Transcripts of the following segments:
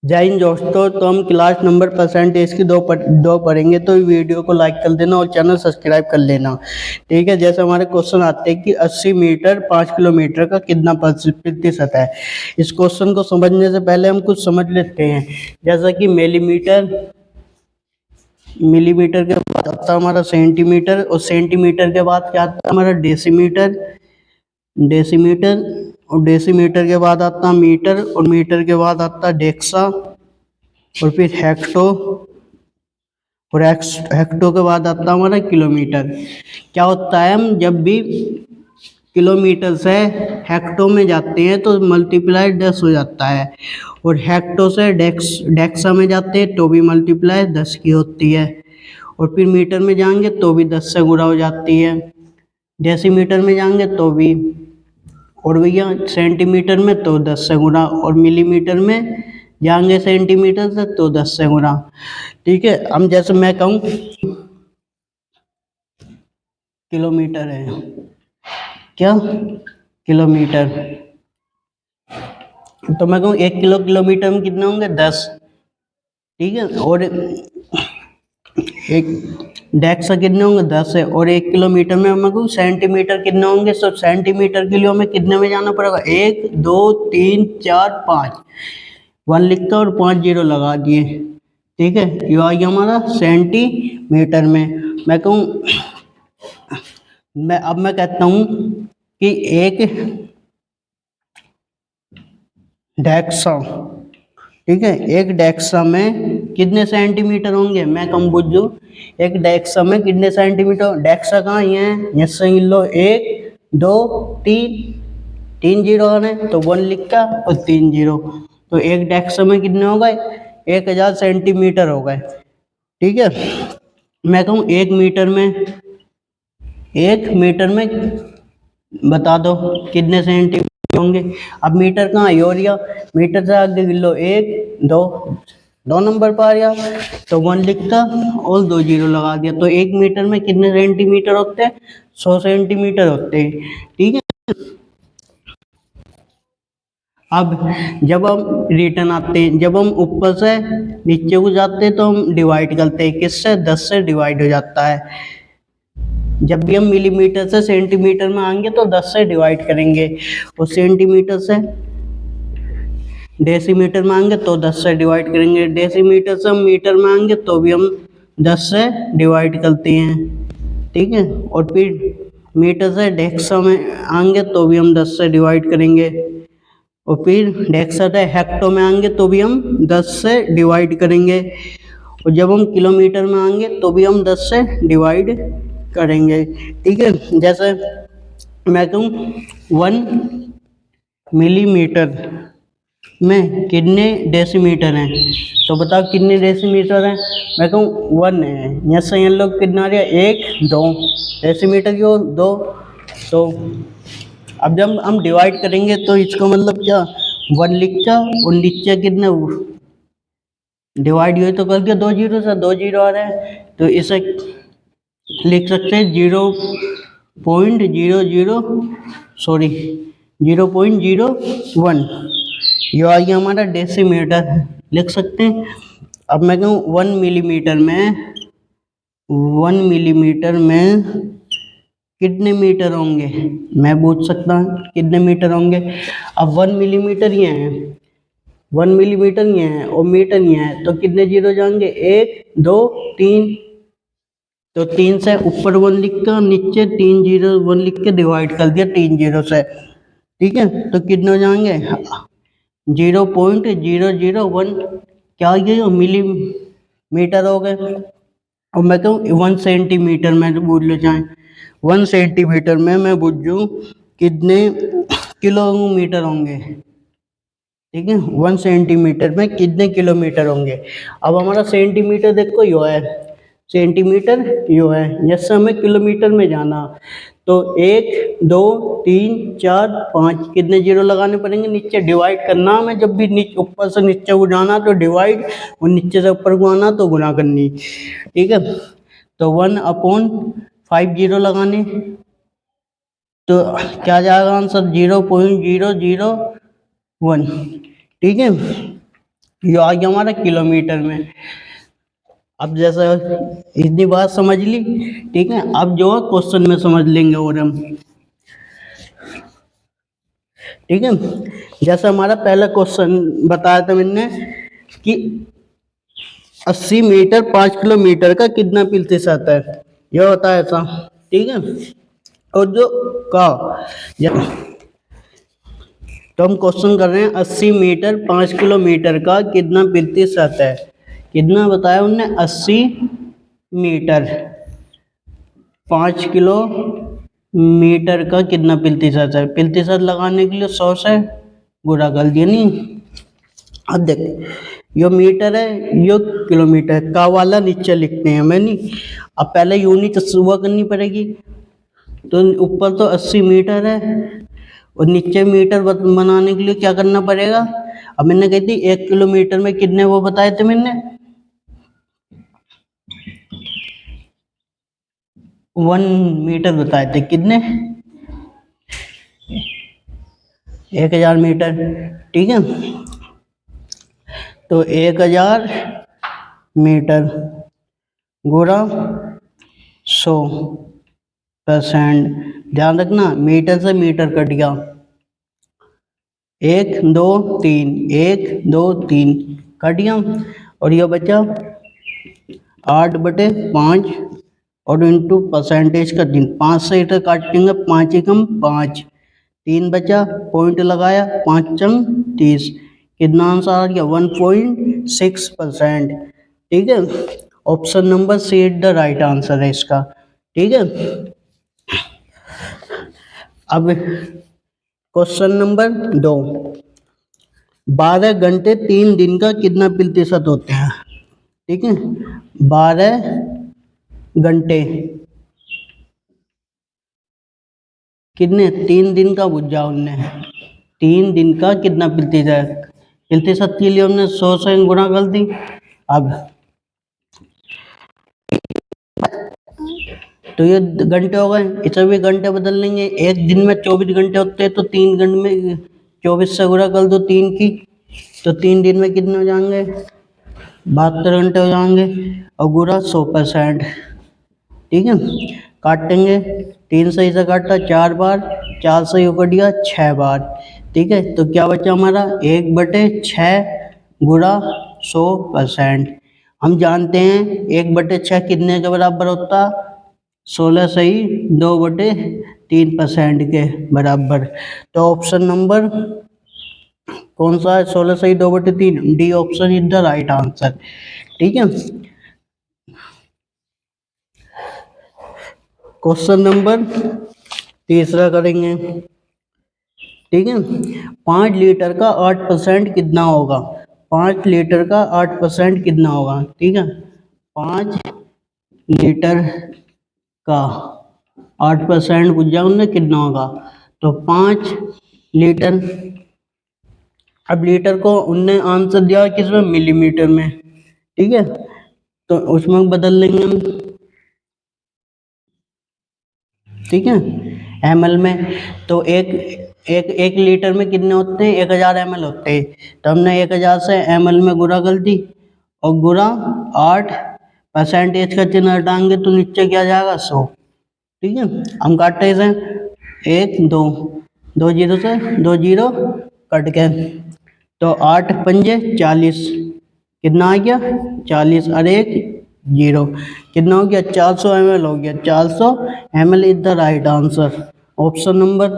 जय हिंद दोस्तों। तो हम क्लास नंबर परसेंटेज की दो पढ़ेंगे, तो वीडियो को लाइक कर देना और चैनल सब्सक्राइब कर लेना। ठीक है। जैसे हमारे क्वेश्चन आते हैं कि 80 मीटर 5 किलोमीटर का कितना प्रतिशत है। इस क्वेश्चन को समझने से पहले हम कुछ समझ लेते हैं। जैसा कि मिलीमीटर के बाद आता है हमारा सेंटीमीटर, और सेंटीमीटर के बाद क्या आता है हमारा डेसीमीटर। डेसीमीटर और डेसीमीटर के बाद आता है मीटर, और मीटर के बाद आता है डेक्सा, और फिर हेक्टो, और हेक्टो के बाद आता है हमारा किलोमीटर। क्या होता है, हम जब भी किलोमीटर से हेक्टो में जाते हैं तो मल्टीप्लाई 10 हो जाता है, और हेक्टो से डेक्सा में जाते हैं तो भी मल्टीप्लाई 10 की होती है, और फिर मीटर में जाएंगे तो भी 10 से गुणा हो जाती है, डेसीमीटर में जाएंगे तो भी, और भैया सेंटीमीटर में तो 10 से गुणा, और मिलीमीटर में जाएंगे सेंटीमीटर से तो 10 से गुणा। ठीक है। हम जैसे मैं कहूँ किलोमीटर है, क्या किलोमीटर, तो मैं कहूँ 1 किलोमीटर में कितने होंगे 10। ठीक है। और एक डेक्सा कितने होंगे 10 है, और 1 किलोमीटर में मैं कहूँ सेंटीमीटर कितने होंगे। तो सेंटीमीटर के लिए हमें कितने में जाना पड़ेगा, 1 2 3 4 5, 1 लिखता और 5 जीरो लगा दिए। ठीक है। ये आ गया हमारा सेंटीमीटर में। मैं कहता हूँ कि एक डेक्सा, ठीक है, एक डेक्सा में कितने सेंटीमीटर होंगे। मैं कम बुझू, एक डेक्सा में कितने सेंटीमीटर। डेक्सा कहाँ ये है, यस लो 1 2 3, 3 जीरो आ रहे तो 1 लिख का और 3 जीरो, तो एक डेक्सा में कितने हो गए, 1000 सेंटीमीटर हो गए। ठीक है। मैं कहूँ एक मीटर में बता दो कितने सेंटीमीटर होंगे। अब मीटर कहाँ है, योरिया मीटर से आगे गिलो 1 2, 2 नंबर पर आ गया तो 1 लिखता और 2 जीरो लगा दिया, तो 1 मीटर में कितने सेंटीमीटर होते हैं, 100 सेंटीमीटर होते हैं। ठीक है। अब जब हम रिटर्न आते हैं, जब हम ऊपर से नीचे को जाते हैं तो हम डिवाइड करते हैं, किससे, 10 से डिवाइड हो जाता है। जब भी हम मिलीमीटर से सेंटीमीटर में आएंगे तो 10 से डिवाइड करेंगे, और सेंटीमीटर से डेसीमीटर में आएंगे तो 10 से डिवाइड करेंगे, डेसीमीटर से हम मीटर में आएंगे तो भी हम 10 से डिवाइड करते हैं। ठीक है। और फिर मीटर से डेक्सा में आएंगे तो भी हम 10 से डिवाइड करेंगे, और फिर डेक्सा से हेक्टो में आएंगे तो भी हम 10 से डिवाइड करेंगे, और जब हम किलोमीटर में आएंगे तो भी हम 10 से डिवाइड करेंगे। ठीक है। जैसे मैं कहूँ 1 मिलीमीटर में कितने डेसीमीटर हैं, तो बताओ कितने डेसीमीटर हैं। मैं कहूँ 1 है, यहाँ से यहाँ लोग कितना आ रहा है, 1 2 डेसीमीटर की 2, तो अब जब हम डिवाइड करेंगे तो इसका मतलब क्या, 1 लिखा और नीचे कितने डिवाइड हुए तो कर दिया 2 जीरो से, 2 जीरो आ रहा है तो इसे लिख सकते हैं 0.01, ये आ गया हमारा डेसीमीटर, लिख सकते हैं। अब मैं कहूँ 1 मिलीमीटर में कितने मीटर होंगे, मैं पूछ सकता हूँ कितने मीटर होंगे। अब 1 मिलीमीटर ये है, 1 मिलीमीटर ये है और मीटर ये है, तो कितने जीरो जाएंगे, 1 2 3, तो 3 से ऊपर 1 लिख कर नीचे 3 जीरो 1 लिख के डिवाइड कर दिया 3 जीरो से। ठीक है। तो कितने हो जाएंगे, 0.001, क्या ये मिलीमीटर हो गए। और मैं कहूँ 1 सेंटीमीटर में बोल ले जाए, 1 सेंटीमीटर में मैं बुझूँ कितने किलोमीटर होंगे। ठीक है। 1 सेंटीमीटर में कितने किलोमीटर होंगे। अब हमारा सेंटीमीटर देखो यो है, सेंटीमीटर यो है, जैसे हमें किलोमीटर में जाना तो 1 2 3 4 5 कितने जीरो लगाने पड़ेंगे, नीचे डिवाइड करना हमें, जब भी नीचे ऊपर से नीचे को जाना तो डिवाइड, और नीचे से ऊपर को आना तो गुणा करनी। ठीक है। तो 1/5 जीरो लगाने, तो क्या जाएगा आंसर, 0.001। ठीक है। ये आ गया हमारा किलोमीटर में। अब जैसे इतनी बात समझ ली, ठीक है, अब जो क्वेश्चन में समझ लेंगे और हम, ठीक है। जैसे हमारा पहला क्वेश्चन बताया था मैंने कि 80 मीटर 5 किलोमीटर का कितना प्रतिशत है, यह बताया था, ठीक है। और जो का तो हम क्वेश्चन कर रहे हैं 80 मीटर 5 किलोमीटर का कितना प्रतिशत है। कितना बताया उनने, 80 मीटर 5 किलोमीटर का कितना प्रतिशत है। प्रतिशत लगाने के लिए 100 से गुणा कर दिया नहीं। अब देख, यो मीटर है, यो किलोमीटर का वाला नीचे लिखते हैं हमें नहीं। अब पहले यूनिट सुबह करनी पड़ेगी, तो ऊपर तो 80 मीटर है और नीचे मीटर बनाने के लिए क्या करना पड़ेगा। अब मैंने कही थी 1 किलोमीटर में कितने वो बताए थे मैंने, 1 मीटर बताए थे, कितने, 1000 मीटर, ठीक है। तो 1000 मीटर गुणा 100%, ध्यान रखना मीटर से मीटर कट गया, 1 2 3 1 2 3 कट गया, और यह बचा 8/5 और इंटू परसेंटेज का 3, 5 से इधर काटेंगे, 5 एकम 5, 3 बचा, पॉइंट लगाया, 5 चंग 30, कितना आंसर आ गया, 1.6%, ठीक है। Option number C is the right answer है इसका, ठीक है। अब क्वेश्चन नंबर 2, 12 घंटे 3 दिन का कितना प्रतिशत होते हैं, ठीक है। 12 घंटे कितने, 3 दिन का बुझा उनने, 3 दिन का कितना प्रतिशत, प्रतिशत के लिए हमने 100 से गुणा कर दी। अब तो ये घंटे हो गए, इसे भी घंटे बदल लेंगे, एक दिन में 24 घंटे होते हैं, तो 3 घंटे में 24 से गुणा कर दो 3 की, तो 3 दिन में कितने हो जाएंगे, 72 घंटे हो जाएंगे, और गुणा 100%, ठीक है। काटेंगे, 3 से इसे काटा 4 बार, 4 से यूँ कट गया 6 बार, ठीक है। तो क्या बचा हमारा, 1/6 गुणा 100%। हम जानते हैं 1/6 कितने के बराबर होता, 16 सही 2/3% के बराबर। तो ऑप्शन नंबर कौन सा है, 16 सही 2/3, D option is the right answer, ठीक है। क्वेश्चन नंबर तीसरा करेंगे, ठीक है। 5 लीटर का 8% कितना होगा, 5 लीटर का 8% कितना होगा, ठीक है। 5 लीटर का 8% बुझा उनने कितना होगा, तो 5 लीटर, अब लीटर को उनने आंसर दिया किसमें, मिलीमीटर में, ठीक है। तो उसमें बदल लेंगे हम, ठीक है, ml में। तो एक लीटर में कितने होते हैं, 1000 ml होते हैं, तो हमने 1000 से ml में गुणा कर दी, और गुणा 8 परसेंटेज का चिन्ह हटाएंगे तो नीचे क्या जाएगा, 100, ठीक है। हम काटते इसे 1 2 2 जीरो से 2 जीरो कट के, तो 8 पंजे 40, कितना आ गया 40, और 1 जीरो, कितना हो गया 400 ml हो गया, 400 ml is the right answer, option number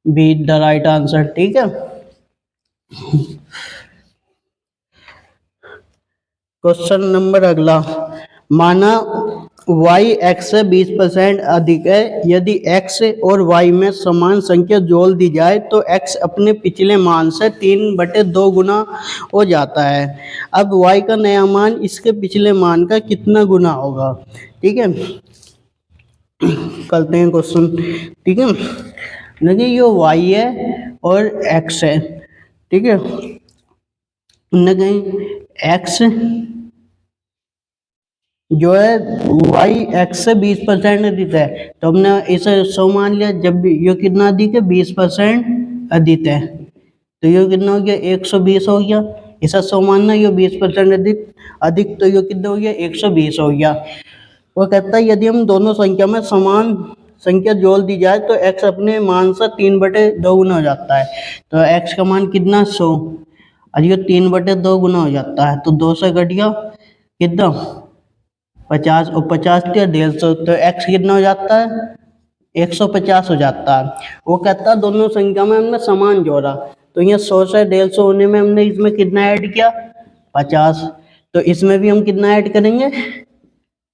B is the right answer, ठीक है। क्वेश्चन नंबर अगला, माना y x से 20% अधिक है, यदि x और y में समान संख्या जोड़ दी जाए तो x अपने पिछले मान से 3/2 गुना हो जाता है। अब y का नया मान इसके पिछले मान का कितना गुना होगा, ठीक है। करते हैं क्वेश्चन, ठीक है। देखिए ये y है और x है, ठीक है। कहीं x जो है y x से 20% अधिक है, तो हमने इसे 100 मान लिया, जब भी ये कितना अधिक है 20% अधिक है, तो ये कितना हो गया 120 हो गया, इसे 100 मानना, ये 20% अधिक अधिक, तो ये कितना हो गया 120 हो गया। वो कहता है यदि हम दोनों संख्या में समान संख्या जोड़ दी जाए तो x अपने मान से 3/2 गुना हो जाता है। तो x का मान कितना 100, और ये 3/2 गुना हो जाता है, तो 2 से घट गया कितना 50, और 50 दिया 150, तो x कितना हो जाता है 150 हो जाता है। वो कहता है दोनों संख्या में हमने समान जोड़ा, तो ये 100 से 150 होने में हमने इसमें कितना ऐड किया 50, तो इसमें भी हम कितना ऐड करेंगे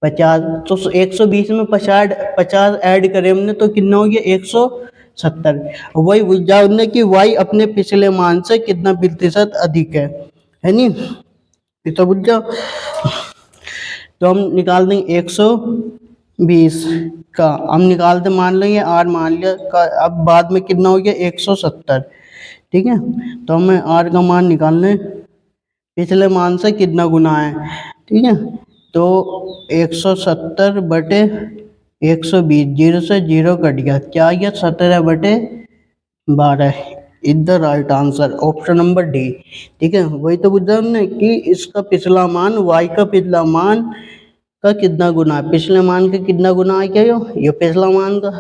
50, तो 120 में 50 ऐड करें हमने तो कितना हो गया 170। वही बुझ जाओ हमने कि y अपने पिछले मान से कितना प्रतिशत अधिक है नी, ये तो बुझ जाओ। तो हम निकाल देंगे 120 का, हम निकाल दे मान लो ये r मान लिया का, अब बाद में कितना हो गया 170, ठीक है। तो हमें r का मान निकालने पिछले मान से कितना गुना है, ठीक है। तो 170/120, 0 से 0 कट गया, क्या आ गया 17/12, is the right answer option number D, ठीक है। वही तो पूछा हमने कि इसका पिछला मान y का पिछला मान का कितना गुना है, पिछले मान का कितना गुना है, क्या ये पिछला मान का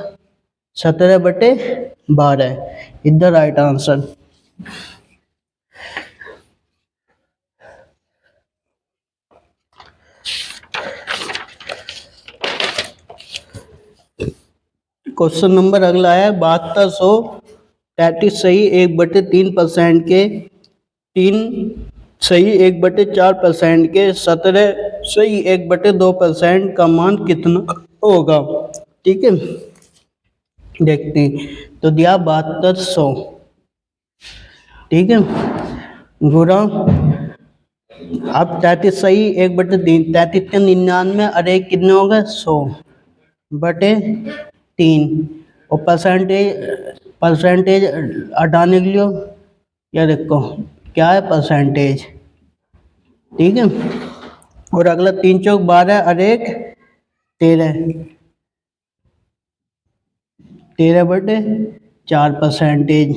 17/12, is the right answer. Question number अगला है 7233 सही 1/3% के, 3 सही 1/4% के, 17 सही 1/2% का मान कितना होगा, ठीक है। देखते हैं, तो दिया 7200, ठीक है, गुणा अब 33 सही 1/3, 33 के 99, अरे कितने होगा 100/3, और परसेंटेज हटाने के लिए या देखो क्या है परसेंटेज, ठीक है। और अगला 3 चौक 12, अरे 13, 13/4 परसेंटेज,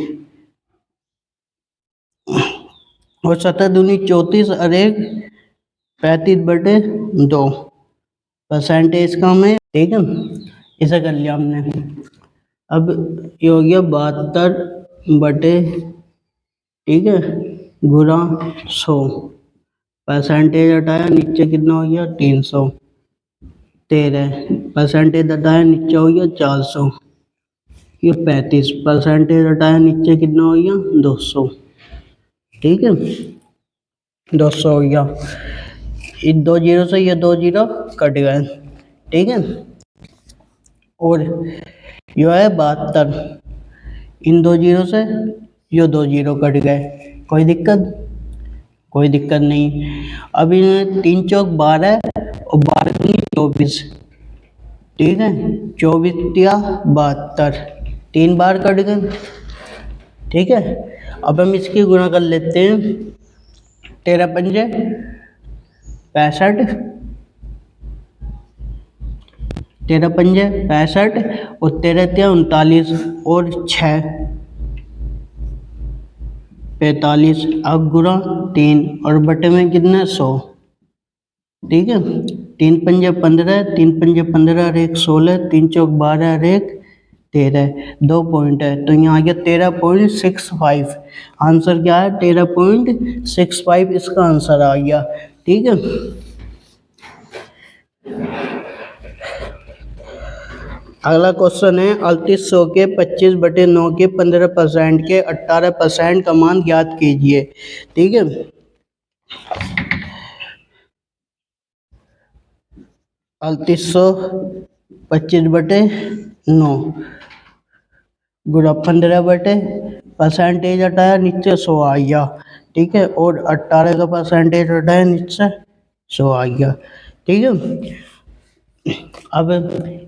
और 17 दूनी 34, अरे 35/2 परसेंटेज का हमें, ठीक है। इसे कर लिया हमने। अब ये हो गया 72, ठीक है, गुणा 100, परसेंटेज हटाया नीचे कितना हो गया 313, परसेंटेज हटाया नीचे हो गया 400, ये 35, परसेंटेज हटाया नीचे कितना हो गया 200, ठीक है, 200 हो गया। इन 2 जीरो से ये 2 जीरो कट गए, ठीक है। और यो है 72, इन 2 जीरो से यो 2 जीरो कट गए, कोई दिक्कत नहीं। अब इन 3 चौक 12 और 12 दूनी 24, ठीक है, 24 या 72, 3 बार कट गए, ठीक है। अब हम इसकी गुणा कर लेते हैं, 13 पंजे 65, 13 पंजे 65 और 13 तिया 39 और 6 45, अब गुणा 3 और बटे में कितना 100, ठीक है। 3 पंजे 15, 3 पंजे 15 और 1 16, 3 चौक 12 और 1 13, 2 पॉइंट है, तो यहाँ आ गया 13.65, आंसर क्या है 13.65, इसका आंसर आ गया, ठीक है। अगला क्वेश्चन है 3800 के 25/9 के 15% के 18% का मान ज्ञात कीजिए, ठीक है। 3800 25/9 गुणा 15 परसेंटेज हटाया नीचे 100 आ गया, ठीक है, और 18 का परसेंटेज हटाया नीचे 100 आ गया, ठीक है। अब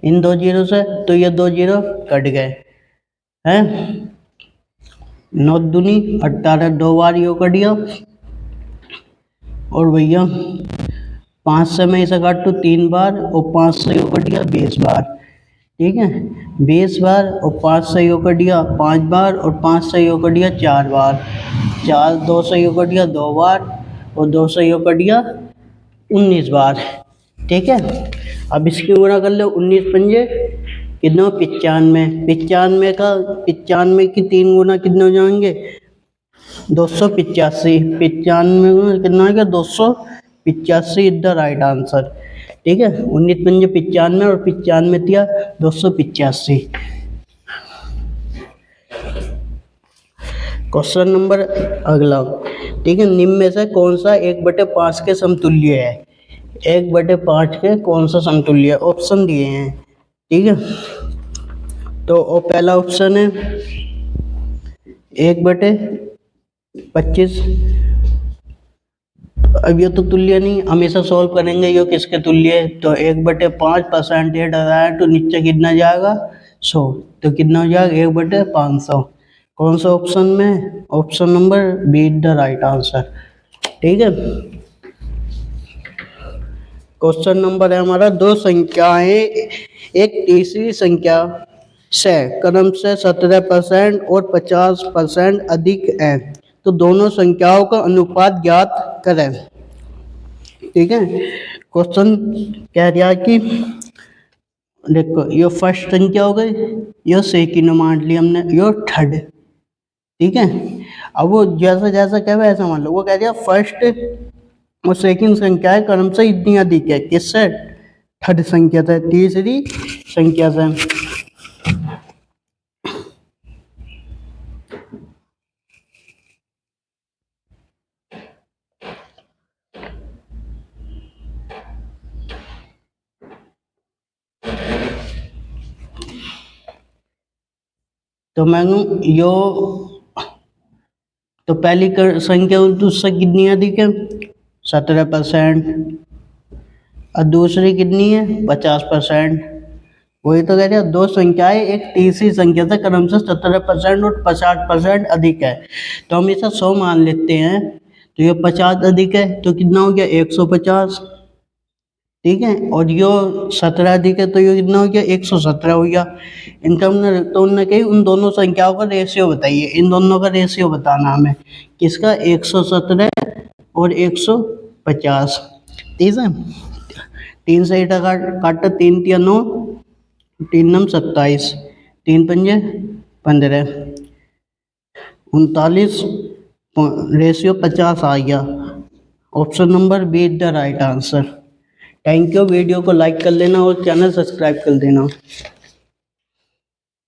इन 2 जीरो से तो ये 2 जीरो कट गए हैं, 9 दूनी 18, 2 बार यो कट गया, और भैया 5 से मैं इसे काटूँ 3 बार, और 5 से यो कट गया 20 बार, ठीक है। 20 बार और 5 सही कर दिया 5 बार और 5 सही कर दिया 4 बार, 4 2 सही कर दिया 2 बार और 2 सही कर दिया 19 बार। ठीक है। अब इसकी गुणा कर लो 19 पंजे कितना 95, 95 का 95 की 3 गुना कितने हो जाएंगे 285, 95 गुना कितना हो गया 285 इज द राइट आंसर। ठीक है। 19 पंजे 95 और 95 दिया 285। क्वेश्चन नंबर अगला। ठीक है। निम्न में से कौन सा 1/5 के समतुल्य है? 1/5 के कौन सा समतुल्य है? ऑप्शन दिए हैं। ठीक है। तो पहला ऑप्शन है 1/25। अब ये तो तुल्य नहीं, हमेशा सॉल्व करेंगे ये किसके तुल्य है, तो 1/5 परसेंटेज हटाया तो नीचे कितना जाएगा 100, तो कितना हो जाएगा 1/500। कौन सा ऑप्शन में? Option number be the right answer. ठीक है। क्वेश्चन नंबर है हमारा, दो संख्याएं एक तीसरी संख्या से क्रम से 17% और 50% अधिक है, तो दोनों संख्याओं का अनुपात ज्ञात करें। ठीक है। क्वेश्चन कह रहा है कि देखो ये फर्स्ट संख्या हो गई, ये सेकंड मान ली हमने, ये थर्ड। ठीक है। अब वो जैसा जैसा कहे वैसा मान लो, वो कह रहा है फर्स्ट और सेकंड संख्या है क्रम से इतनी अधिक है, किससे? थर्ड संख्या से, तीसरी संख्या से। तो मैं यो तो पहली संख्या उससे कितनी अधिक है 17%, और दूसरी कितनी है 50%। वही तो कह रहे हैं दो संख्याएं एक तीसरी संख्या से क्रम से 17% और 50% अधिक है, तो हम इसे 100 मान लेते हैं, तो ये 50 अधिक है तो कितना हो गया 150। ठीक है। और यो 17 अधिक है तो ये कितना हो गया 117 हो गया। इनका तो उन्होंने कही उन दोनों संख्याओं का रेशियो बताइए, इन दोनों का रेशियो बताना हमें, किसका 117 और 150। ठीक है। 3 से ईटा काटा 3 तिया 9, 3 नम 27, 3 पंजे 15, 39, रेशियो 50 आ गया। Option number B is the right answer. Thank you. Video को लाइक कर लेना और चैनल सब्सक्राइब कर देना।